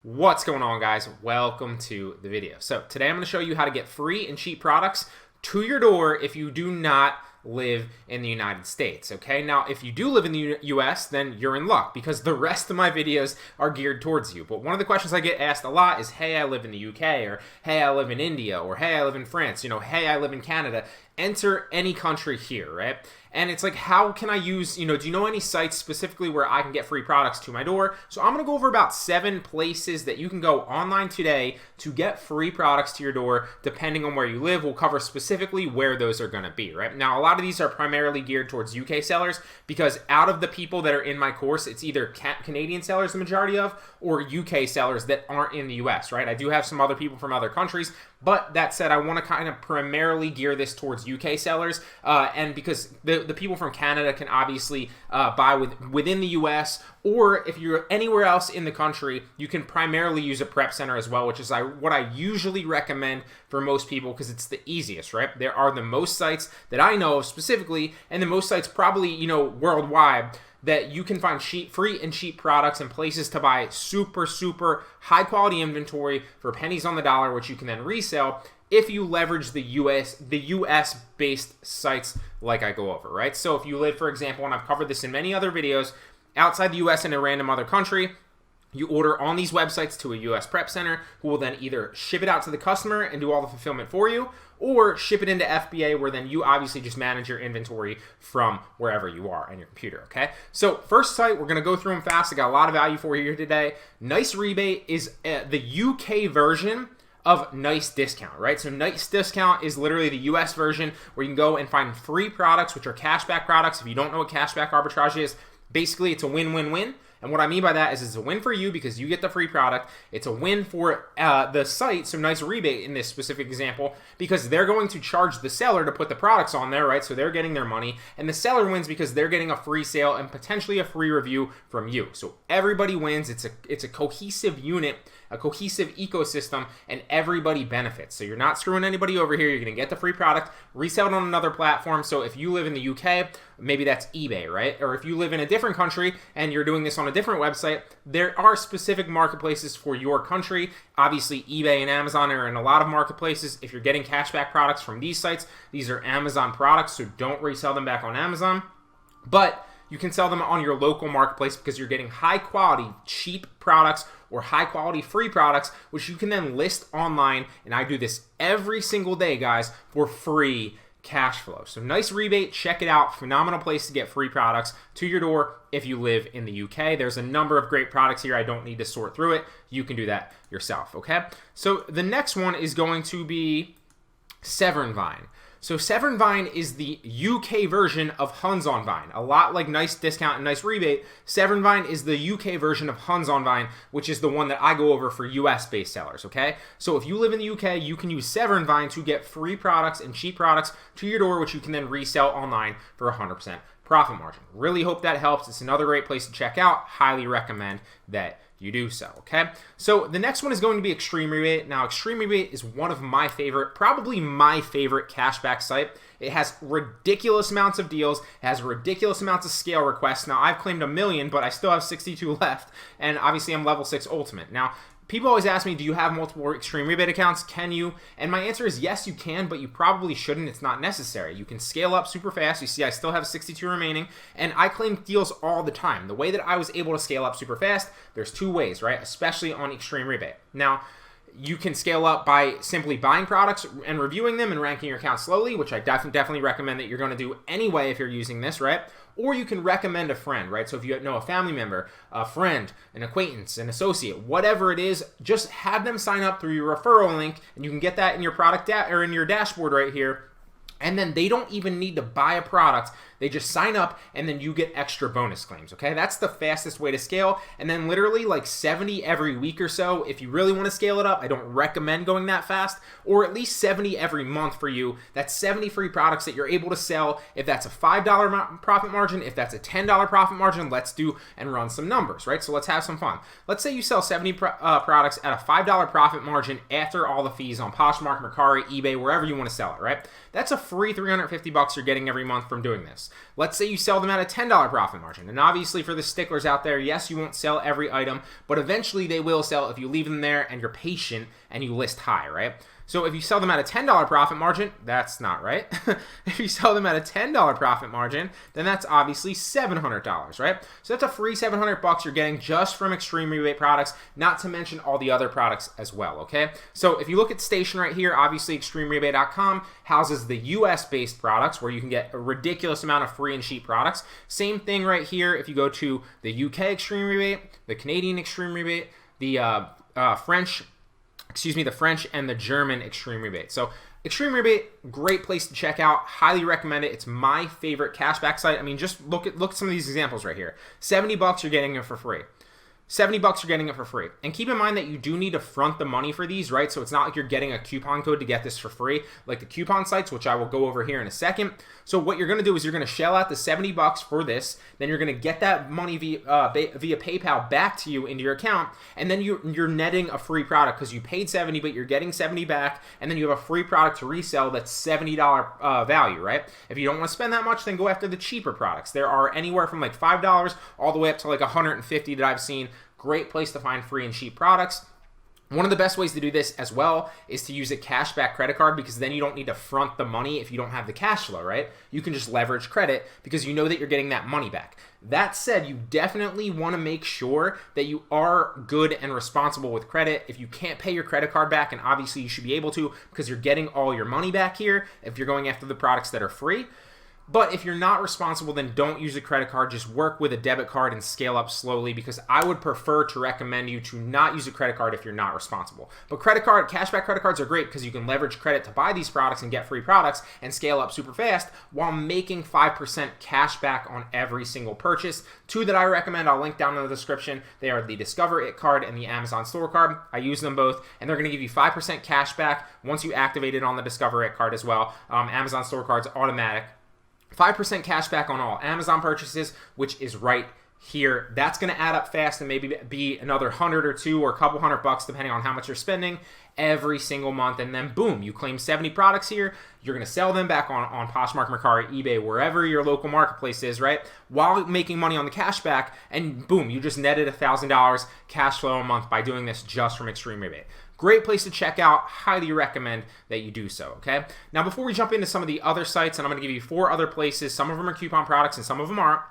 What's going on, guys? Welcome to the video. So today I'm going to show you how to get free and cheap products to your door if you do not live in the United States. Okay, now if you do live in the US, then you're in luck because the rest of my videos are geared towards you. But one of the questions I get asked a lot is, hey, I live in the UK, or hey, I live in India, or hey, I live in France, hey, I live in Canada. Enter any country here, right? And it's like, how can I use, do you know any sites specifically where I can get free products to my door? So I'm going to go over about 7 places that you can go online today to get free products to your door, depending on where you live. We'll cover specifically where those are going to be, right? Now, a lot of these are primarily geared towards UK sellers because out of the people that are in my course, it's either Canadian sellers, the majority of, or UK sellers that aren't in the US, right? I do have some other people from other countries, but that said, I want to kind of primarily gear this towards UK sellers, and because the people from Canada can obviously buy within the US, or if you're anywhere else in the country, you can primarily use a prep center as well, which is what I usually recommend for most people because it's the easiest, right? There are the most sites that I know of specifically, and the most sites probably, worldwide, that you can find free and cheap products and places to buy super high quality inventory for pennies on the dollar, which you can then resell if you leverage the US based sites like I go over, right? So if you live, for example, and I've covered this in many other videos, outside the US in a random other country, you order on these websites to a US prep center who will then either ship it out to the customer and do all the fulfillment for you, or ship it into FBA where then you obviously just manage your inventory from wherever you are on your computer, okay? So first site, we're going to go through them fast. I got a lot of value for you here today. Nice Rebate is the UK version of Nice Discount, right? So Nice Discount is literally the US version where you can go and find free products, which are cashback products. If you don't know what cashback arbitrage is, basically it's a win-win-win. And what I mean by that is it's a win for you because you get the free product. It's a win for the site, so Nice Rebate in this specific example, because they're going to charge the seller to put the products on there, right? So they're getting their money. And the seller wins because they're getting a free sale and potentially a free review from you. So everybody wins. It's a cohesive unit, a cohesive ecosystem, and everybody benefits. So you're not screwing anybody over here. You're going to get the free product, resell it on another platform. So if you live in the UK, maybe that's eBay, right? Or if you live in a different country and you're doing this on a different website, there are specific marketplaces for your country. Obviously, eBay and Amazon are in a lot of marketplaces. If you're getting cashback products from these sites, these are Amazon products, so don't resell them back on Amazon. But you can sell them on your local marketplace because you're getting high quality, cheap products or high quality free products, which you can then list online. And I do this every single day, guys, for free cash flow. So Nice Rebate, check it out. Phenomenal place to get free products to your door if you live in the UK. There's a number of great products here. I don't need to sort through it. You can do that yourself, okay? So the next one is going to be Vine. So Vine is the UK version of Huns on Vine. A lot like Nice Discount and Nice Rebate, Vine is the UK version of Huns on Vine, which is the one that I go over for US-based sellers, okay? So if you live in the UK, you can use Vine to get free products and cheap products to your door, which you can then resell online for 100% profit margin. Really hope that helps. It's another great place to check out. Highly recommend that you do so, okay? So the next one is going to be Extreme Rebate. Now, Extreme Rebate is one of my favorite, probably my favorite cashback site. It has ridiculous amounts of deals, it has ridiculous amounts of scale requests. Now, I've claimed 1 million, but I still have 62 left, and obviously I'm level 6 Ultimate. Now, people always ask me, do you have multiple Extreme Rebate accounts? Can you? And my answer is yes, you can, but you probably shouldn't. It's not necessary. You can scale up super fast. You see, I still have 62 remaining, and I claim deals all the time. The way that I was able to scale up super fast, there's 2 ways, right? Especially on Extreme Rebate. Now, you can scale up by simply buying products and reviewing them and ranking your account slowly, which I definitely recommend that you're going to do anyway if you're using this, right? Or you can recommend a friend, right? So if you know a family member, a friend, an acquaintance, an associate, whatever it is, just have them sign up through your referral link, and you can get that in your product or in your dashboard right here. And then they don't even need to buy a product. They just sign up, and then you get extra bonus claims, okay? That's the fastest way to scale. And then literally like 70 every week or so, if you really want to scale it up, I don't recommend going that fast, or at least 70 every month for you. That's 70 free products that you're able to sell. If that's a $5 profit margin, if that's a $10 profit margin, let's do and run some numbers, right? So let's have some fun. Let's say you sell 70 products at a $5 profit margin after all the fees on Poshmark, Mercari, eBay, wherever you want to sell it, right? That's a free $350 you're getting every month from doing this. items. Let's say you sell them at a $10 profit margin. And obviously for the sticklers out there, yes, you won't sell every item, but eventually they will sell if you leave them there and you're patient and you list high, right? So if you sell them at a $10 profit margin, that's not right. If you sell them at a $10 profit margin, then that's obviously $700, right? So that's a free $700 you're getting just from Extreme Rebate products, not to mention all the other products as well, okay? So if you look at Station right here, obviously ExtremeRebate.com houses the US-based products where you can get a ridiculous amount of free and cheap products. Same thing right here if you go to the UK Extreme Rebate, the Canadian Extreme Rebate, the French and the German Extreme Rebate. So Extreme Rebate, great place to check out. Highly recommend it. It's my favorite cashback site. I mean, just look at some of these examples right here. $70, you're getting it for free. $70, you're getting it for free. And keep in mind that you do need to front the money for these, right? So it's not like you're getting a coupon code to get this for free, like the coupon sites, which I will go over here in a second. So what you're going to do is you're going to shell out the $70 for this, then you're going to get that money via PayPal back to you into your account, and then you're netting a free product because you paid $70, but you're getting $70 back, and then you have a free product to resell that's $70 value, right? If you don't want to spend that much, then go after the cheaper products. There are anywhere from like $5 all the way up to like $150 that I've seen. Great place to find free and cheap products. One of the best ways to do this as well is to use a cashback credit card, because then you don't need to front the money if you don't have the cash flow, right? You can just leverage credit because you know that you're getting that money back. That said, you definitely want to make sure that you are good and responsible with credit. If you can't pay your credit card back, and obviously you should be able to because you're getting all your money back here if you're going after the products that are free. But if you're not responsible, then don't use a credit card. Just work with a debit card and scale up slowly, because I would prefer to recommend you to not use a credit card if you're not responsible. But cashback credit cards are great because you can leverage credit to buy these products and get free products and scale up super fast while making 5% cash back on every single purchase. Two that I recommend, I'll link down in the description. They are the Discover It card and the Amazon Store card. I use them both, and they're going to give you 5% cash back once you activate it on the Discover It card as well. Amazon Store card's automatic. 5% cash back on all Amazon purchases, which is right here. That's going to add up fast and maybe be another 100 or two or a couple $100 depending on how much you're spending every single month. And then boom, you claim 70 products here. You're going to sell them back on Poshmark, Mercari, eBay, wherever your local marketplace is, right? While making money on the cash back, and boom, you just netted $1,000 cash flow a month by doing this just from Extreme Rebate. Great place to check out. Highly recommend that you do so, okay? Now, before we jump into some of the other sites, and I'm going to give you 4 other places. Some of them are coupon products and some of them aren't,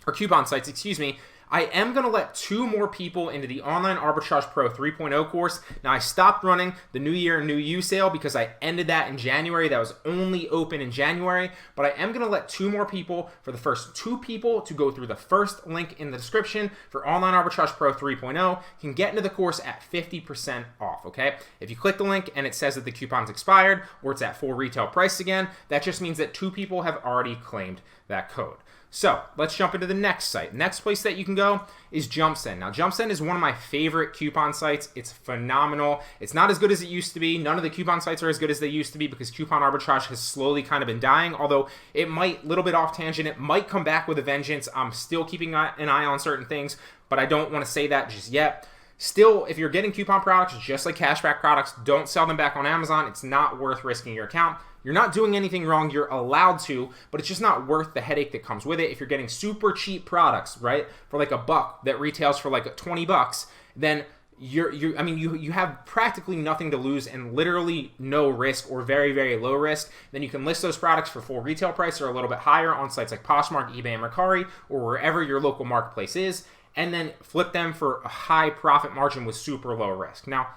or coupon sites, excuse me. I am going to let 2 more people into the Online Arbitrage Pro 3.0 course. Now, I stopped running the New Year, New You sale because I ended that in January. That was only open in January. But I am going to let 2 more people, for the first 2 people to go through the first link in the description for Online Arbitrage Pro 3.0, can get into the course at 50% off, okay? If you click the link and it says that the coupon's expired or it's at full retail price again, that just means that 2 people have already claimed that code. So let's jump into the next site. Next place that you can go is JumpSend. Now, JumpSend is one of my favorite coupon sites. It's phenomenal. It's not as good as it used to be. None of the coupon sites are as good as they used to be because coupon arbitrage has slowly kind of been dying, although it might, little bit off tangent, it might come back with a vengeance. I'm still keeping an eye on certain things, but I don't want to say that just yet. Still, if you're getting coupon products, just like cashback products, don't sell them back on Amazon. It's not worth risking your account. You're not doing anything wrong. You're allowed to, but it's just not worth the headache that comes with it. If you're getting super cheap products, right, for like $1 that retails for like $20, then you have practically nothing to lose and literally no risk or very, very low risk. Then you can list those products for full retail price or a little bit higher on sites like Poshmark, eBay, and Mercari, or wherever your local marketplace is, and then flip them for a high profit margin with super low risk. Now,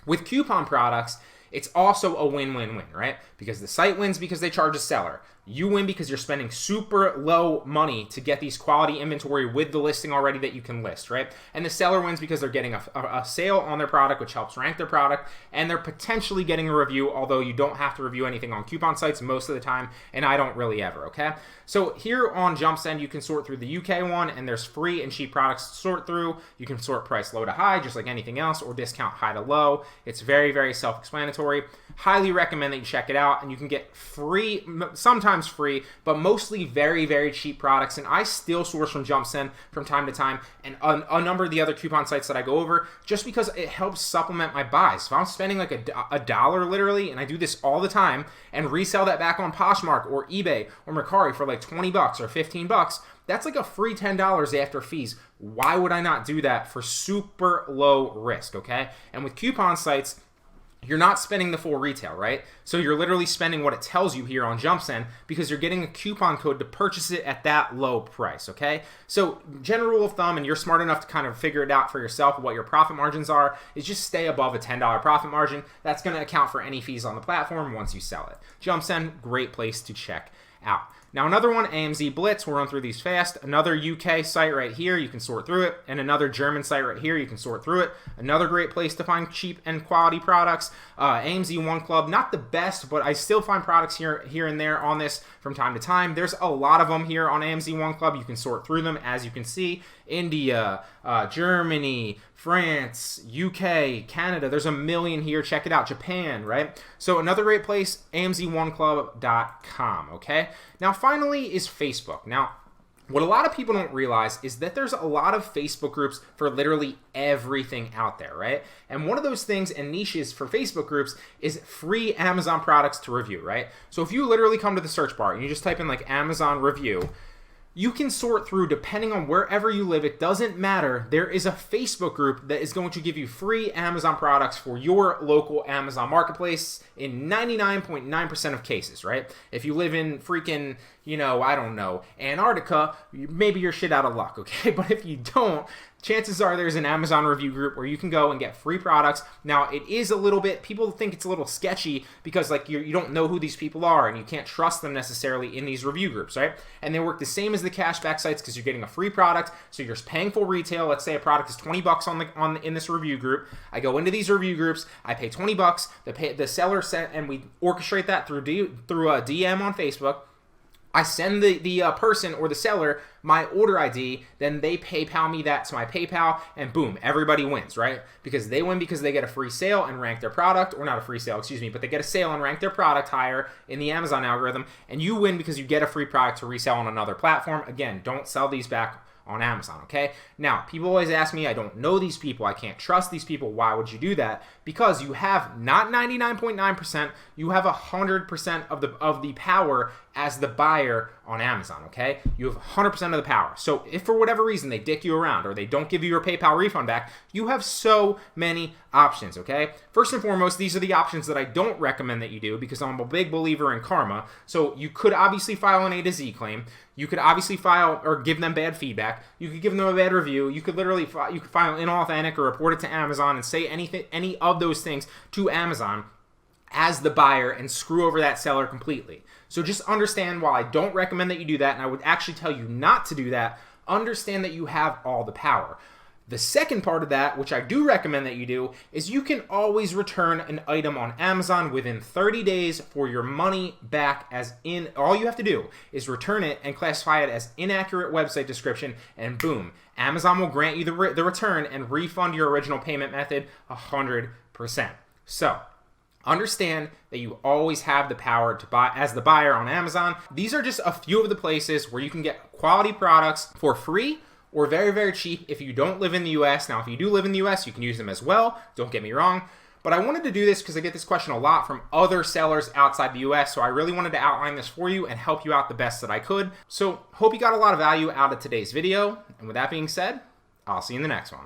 with coupon products, it's also a win-win-win, right? Because the site wins because they charge a seller. You win because you're spending super low money to get these quality inventory with the listing already that you can list, right? And the seller wins because they're getting a sale on their product, which helps rank their product, and they're potentially getting a review, although you don't have to review anything on coupon sites most of the time, and I don't really ever, okay? So here on JumpSend, you can sort through the UK one, and there's free and cheap products to sort through. You can sort price low to high, just like anything else, or discount high to low. It's very, very self-explanatory. inventory. Highly recommend that you check it out, and you can get free, sometimes free, but mostly very, very cheap products. And I still source from JumpSend from time to time, and a number of the other coupon sites that I go over, just because it helps supplement my buys. If I'm spending like a dollar literally, and I do this all the time, and resell that back on Poshmark or eBay or Mercari for like 20 bucks or 15 bucks, that's like a free $10 after fees. Why would I not do that for super low risk, okay? And with coupon sites, you're not spending the full retail, right? So you're literally spending what it tells you here on JumpSend, because you're getting a coupon code to purchase it at that low price, okay? So general rule of thumb, and you're smart enough to kind of figure it out for yourself what your profit margins are, is just stay above a $10 profit margin. That's going to account for any fees on the platform once you sell it. JumpSend, great place to check out. Now another one, AMZ Blitz, we'll run through these fast. Another UK site right here, you can sort through it. And another German site right here, you can sort through it. Another great place to find cheap and quality products. MZ1 Club, not the best, but I still find products here and there on this from time to time. There's a lot of them here on MZ1 Club. You can sort through them, as you can see. India, Germany, France, UK, Canada. There's a million here. Check it out. Japan, right? So another great place, MZ1Club.com, okay? Now, finally is Facebook. Now, what a lot of people don't realize is that there's a lot of Facebook groups for literally everything out there, right? And one of those things and niches for Facebook groups is free Amazon products to review, right? So if you literally come to the search bar and you just type in like Amazon review, you can sort through, depending on wherever you live, it doesn't matter. There is a Facebook group that is going to give you free Amazon products for your local Amazon marketplace in 99.9% of cases, right? If you live in freaking, I don't know, Antarctica, maybe you're shit out of luck, okay? But if you don't, chances are there's an Amazon review group where you can go and get free products. Now, it is a little bit, people think it's a little sketchy because like you don't know who these people are and you can't trust them necessarily in these review groups, right? And they work the same as the cashback sites because you're getting a free product, so you're paying full retail. Let's say a product is 20 bucks in this review group. I go into these review groups, I pay 20 bucks, the seller sent, and we orchestrate that through a DM on Facebook. I send the person or the seller my order ID, then they PayPal me that to my PayPal, and boom, everybody wins, right? Because they win because they get a free sale and rank their product, or not a free sale, excuse me, but they get a sale and rank their product higher in the Amazon algorithm, and you win because you get a free product to resell on another platform. Again, don't sell these back on Amazon, okay? Now, people always ask me, I don't know these people, I can't trust these people. Why would you do that? Because you have not 99.9%, you have 100% of the power as the buyer on Amazon, okay? You have 100% of the power. So if for whatever reason they dick you around or they don't give you your PayPal refund back, you have so many options, okay? First and foremost, these are the options that I don't recommend that you do because I'm a big believer in karma. So you could obviously file an A to Z claim. You could obviously file or give them bad feedback. You could give them a bad review. You could literally file inauthentic or report it to Amazon and say any of those things to Amazon as the buyer and screw over that seller completely. So just understand, while I don't recommend that you do that, and I would actually tell you not to do that, understand that you have all the power. The second part of that, which I do recommend that you do, is you can always return an item on Amazon within 30 days for your money back, all you have to do is return it and classify it as inaccurate website description, and boom, Amazon will grant you the return and refund your original payment method 100%. So, understand that you always have the power to buy as the buyer on Amazon. These are just a few of the places where you can get quality products for free or very, very cheap if you don't live in the US. Now, if you do live in the US, you can use them as well. Don't get me wrong. But I wanted to do this because I get this question a lot from other sellers outside the US, so I really wanted to outline this for you and help you out the best that I could. So, hope you got a lot of value out of today's video. And with that being said, I'll see you in the next one.